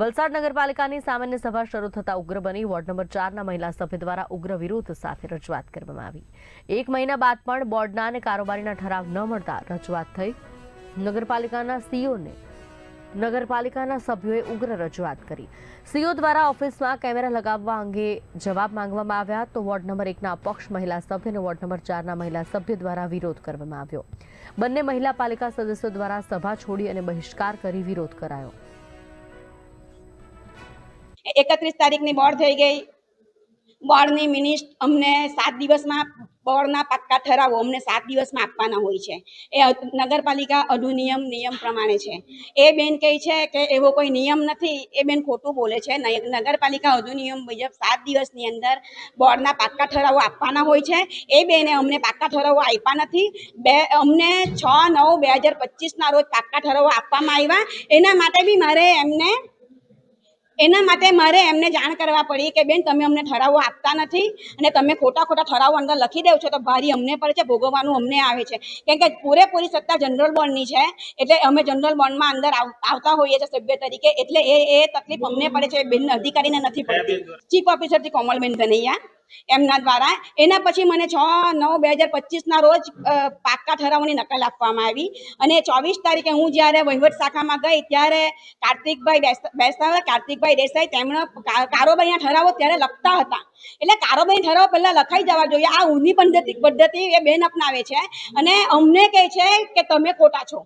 વલસાડ નગરપાલિકાની સામાન્ય સભા શરૂ થતા ઉગ્ર બની વોર્ડ નંબર 4ના મહિલા સભ્ય દ્વારા ઉગ્ર વિરોધ સાથે રજૂઆત કરવામાં આવી। 1 મહિના બાદ પણ બોર્ડના અને કારોબારીના ઠરાવ ન મળતા રજૂઆત થઈ। નગરપાલિકાના સીઓને નગરપાલિકાના સભ્યોએ ઉગ્ર રજૂઆત કરી। સીઓ દ્વારા ઓફિસમાં કેમેરા લગાવવા અંગે જવાબ માંગવામાં આવ્યા તો વોર્ડ નંબર 1ના અપક્ષ મહિલા સભ્ય અને વોર્ડ નંબર 4ના મહિલા સભ્ય દ્વારા વિરોધ કરવામાં આવ્યો। બંને મહિલા પાલિકા સદસ્યો દ્વારા સભા છોડી અને બહિષ્કાર કરી વિરોધ કરાયો। 31 તારીખની બોર્ડ થઈ ગઈ। બોર્ડની મિનિટ અમને 7 દિવસમાં બોર્ડના પાક્કા ઠરાવો અમને 7 દિવસમાં આપવાના હોય છે। એ નગરપાલિકા અધિનિયમ નિયમ પ્રમાણે છે। એ બેન કહે છે કે એવો કોઈ નિયમ નથી। એ બેન ખોટું બોલે છે। નગરપાલિકા અધિનિયમ મુજબ 7 દિવસની અંદર બોર્ડના પાક્કા ઠરાવો આપવાના હોય છે। એ બેને અમને પાક્કા ઠરાવો આપ્યા નથી। અમને 6/9/2025ના રોજ પાક્કા ઠરાવો આપવામાં આવ્યા। એના માટે મારે એમને જાણ કરવા પડી કે બેન તમે અમને ઠરાવો આપતા નથી અને તમે ખોટા ઠરાવો અંદર લખી દેવ છો તો ભારી અમને પડે છે, ભોગવવાનું અમને આવે છે। કેમ કે પૂરેપૂરી સત્તા જનરલ બોર્ડની છે એટલે અમે જનરલ બોર્ડમાં અંદર આવતા હોઈએ છીએ સભ્ય તરીકે, એટલે એ તકલીફ અમને પડે છે, બેન અધિકારીને નથી પડતી। ચીફ ઓફિસરથી કોમલબેન કનૈયા એમના દ્વારા એના પછી મને 6/9/2025ના રોજ પાક્કા ઠરાવોની નકલ આપવામાં આવી અને 24 તારીખે હું જ્યારે વહીવટ શાખામાં ગઈ ત્યારે કાર્તિકભાઈ દેસાઈ તેમણે કારોબારીના ઠરાવો ત્યારે લખતા હતા। એટલે કારોબારી ઠરાવો પહેલા લખાઈ જવા જોઈએ। આ ઊંધી પદ્ધતિ એ બેન અપનાવે છે અને અમને કહે છે કે તમે ખોટા છો।